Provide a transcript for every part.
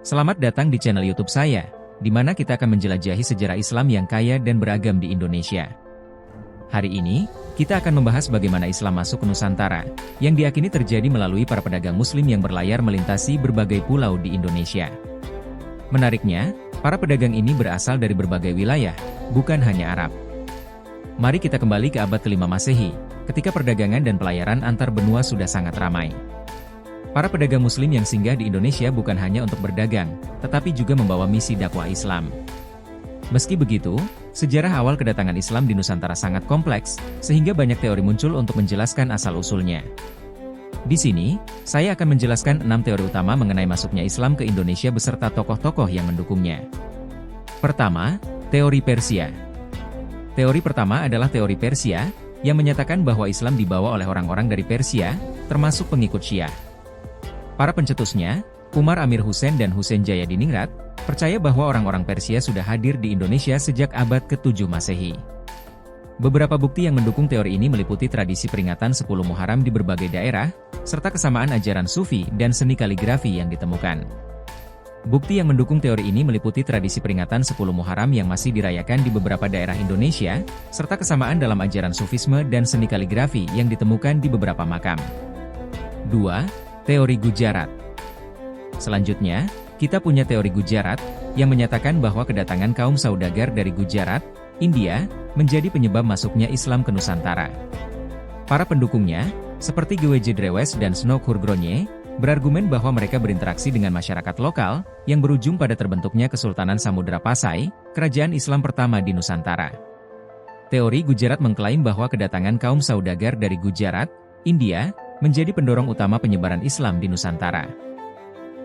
Selamat datang di channel YouTube saya, di mana kita akan menjelajahi sejarah Islam yang kaya dan beragam di Indonesia. Hari ini, kita akan membahas bagaimana Islam masuk ke Nusantara, yang diyakini terjadi melalui para pedagang Muslim yang berlayar melintasi berbagai pulau di Indonesia. Menariknya, para pedagang ini berasal dari berbagai wilayah, bukan hanya Arab. Mari kita kembali ke abad ke-5 Masehi, ketika perdagangan dan pelayaran antar benua sudah sangat ramai. Para pedagang Muslim yang singgah di Indonesia bukan hanya untuk berdagang, tetapi juga membawa misi dakwah Islam. Meski begitu, sejarah awal kedatangan Islam di Nusantara sangat kompleks, sehingga banyak teori muncul untuk menjelaskan asal-usulnya. Di sini, saya akan menjelaskan 6 teori utama mengenai masuknya Islam ke Indonesia beserta tokoh-tokoh yang mendukungnya. Pertama, teori Persia. Teori pertama adalah teori Persia, yang menyatakan bahwa Islam dibawa oleh orang-orang dari Persia, termasuk pengikut Syiah. Para pencetusnya, Umar Amir Hussein dan Hussein Jayadiningrat, percaya bahwa orang-orang Persia sudah hadir di Indonesia sejak abad ke-7 Masehi. Beberapa bukti yang mendukung teori ini meliputi tradisi peringatan 10 Muharram di berbagai daerah, serta kesamaan ajaran Sufi dan seni kaligrafi yang ditemukan. Bukti yang mendukung teori ini meliputi tradisi peringatan 10 Muharram yang masih dirayakan di beberapa daerah Indonesia, serta kesamaan dalam ajaran Sufisme dan seni kaligrafi yang ditemukan di beberapa makam. 2. Teori Gujarat. Selanjutnya, kita punya teori Gujarat, yang menyatakan bahwa kedatangan kaum saudagar dari Gujarat, India, menjadi penyebab masuknya Islam ke Nusantara. Para pendukungnya, seperti Gwede Drewes dan Snok Hurgronje, berargumen bahwa mereka berinteraksi dengan masyarakat lokal, yang berujung pada terbentuknya Kesultanan Samudra Pasai, kerajaan Islam pertama di Nusantara. Teori Gujarat mengklaim bahwa kedatangan kaum saudagar dari Gujarat, India, menjadi pendorong utama penyebaran Islam di Nusantara.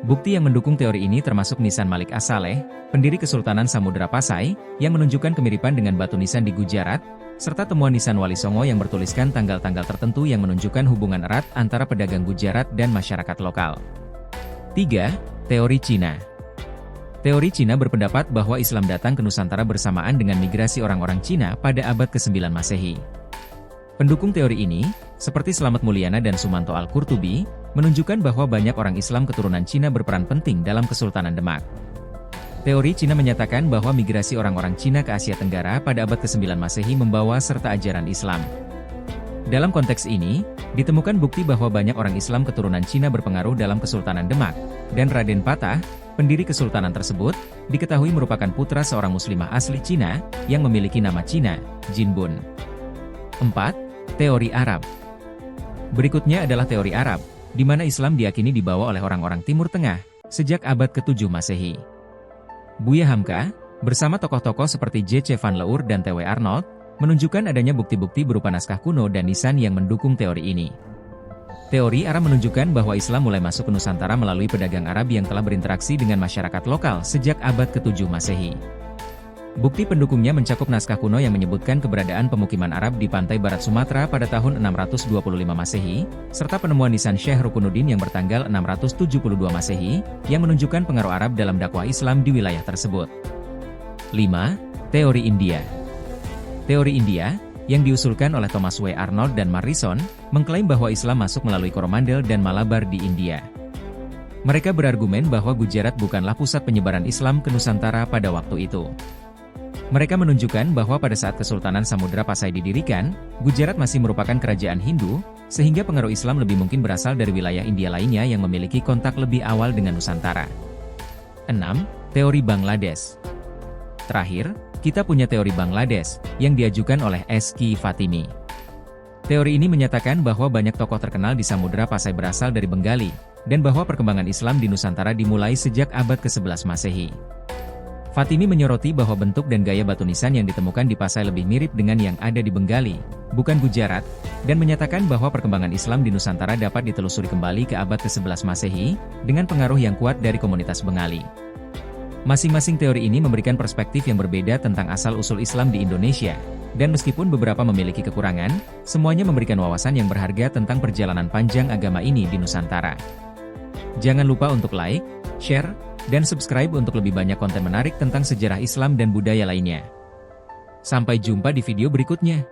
Bukti yang mendukung teori ini termasuk nisan Malik As-Saleh, pendiri Kesultanan Samudra Pasai, yang menunjukkan kemiripan dengan batu nisan di Gujarat, serta temuan nisan Wali Songo yang bertuliskan tanggal-tanggal tertentu yang menunjukkan hubungan erat antara pedagang Gujarat dan masyarakat lokal. 3. Teori Cina. Teori Cina berpendapat bahwa Islam datang ke Nusantara bersamaan dengan migrasi orang-orang Cina pada abad ke-9 Masehi. Pendukung teori ini, seperti Slamet Mulyana dan Sumanto Al-Qurtubi, menunjukkan bahwa banyak orang Islam keturunan Cina berperan penting dalam Kesultanan Demak. Teori Cina menyatakan bahwa migrasi orang-orang Cina ke Asia Tenggara pada abad ke-9 Masehi membawa serta ajaran Islam. Dalam konteks ini, ditemukan bukti bahwa banyak orang Islam keturunan Cina berpengaruh dalam Kesultanan Demak, dan Raden Patah, pendiri kesultanan tersebut, diketahui merupakan putra seorang muslimah asli Cina, yang memiliki nama Cina, Jinbun. 4. Teori Arab. Berikutnya adalah teori Arab, di mana Islam diyakini dibawa oleh orang-orang Timur Tengah, sejak abad ke-7 Masehi. Buya Hamka, bersama tokoh-tokoh seperti J. C. Van Leur dan T. W. Arnold, menunjukkan adanya bukti-bukti berupa naskah kuno dan nisan yang mendukung teori ini. Teori Arab menunjukkan bahwa Islam mulai masuk ke Nusantara melalui pedagang Arab yang telah berinteraksi dengan masyarakat lokal sejak abad ke-7 Masehi. Bukti pendukungnya mencakup naskah kuno yang menyebutkan keberadaan pemukiman Arab di pantai barat Sumatera pada tahun 625 Masehi, serta penemuan nisan Syekh Rukunuddin yang bertanggal 672 Masehi, yang menunjukkan pengaruh Arab dalam dakwah Islam di wilayah tersebut. 5. Teori India. Teori India, yang diusulkan oleh Thomas W. Arnold dan Morrison, mengklaim bahwa Islam masuk melalui Coromandel dan Malabar di India. Mereka berargumen bahwa Gujarat bukanlah pusat penyebaran Islam ke Nusantara pada waktu itu. Mereka menunjukkan bahwa pada saat Kesultanan Samudra Pasai didirikan, Gujarat masih merupakan kerajaan Hindu, sehingga pengaruh Islam lebih mungkin berasal dari wilayah India lainnya yang memiliki kontak lebih awal dengan Nusantara. 6. Teori Bangladesh. Terakhir, kita punya teori Bangladesh, yang diajukan oleh S.K. Fatimi. Teori ini menyatakan bahwa banyak tokoh terkenal di Samudra Pasai berasal dari Bengali, dan bahwa perkembangan Islam di Nusantara dimulai sejak abad ke-11 Masehi. Fatimi menyoroti bahwa bentuk dan gaya batu nisan yang ditemukan di Pasai lebih mirip dengan yang ada di Bengali, bukan Gujarat, dan menyatakan bahwa perkembangan Islam di Nusantara dapat ditelusuri kembali ke abad ke-11 Masehi, dengan pengaruh yang kuat dari komunitas Bengali. Masing-masing teori ini memberikan perspektif yang berbeda tentang asal-usul Islam di Indonesia, dan meskipun beberapa memiliki kekurangan, semuanya memberikan wawasan yang berharga tentang perjalanan panjang agama ini di Nusantara. Jangan lupa untuk like, share, dan subscribe untuk lebih banyak konten menarik tentang sejarah Islam dan budaya lainnya. Sampai jumpa di video berikutnya.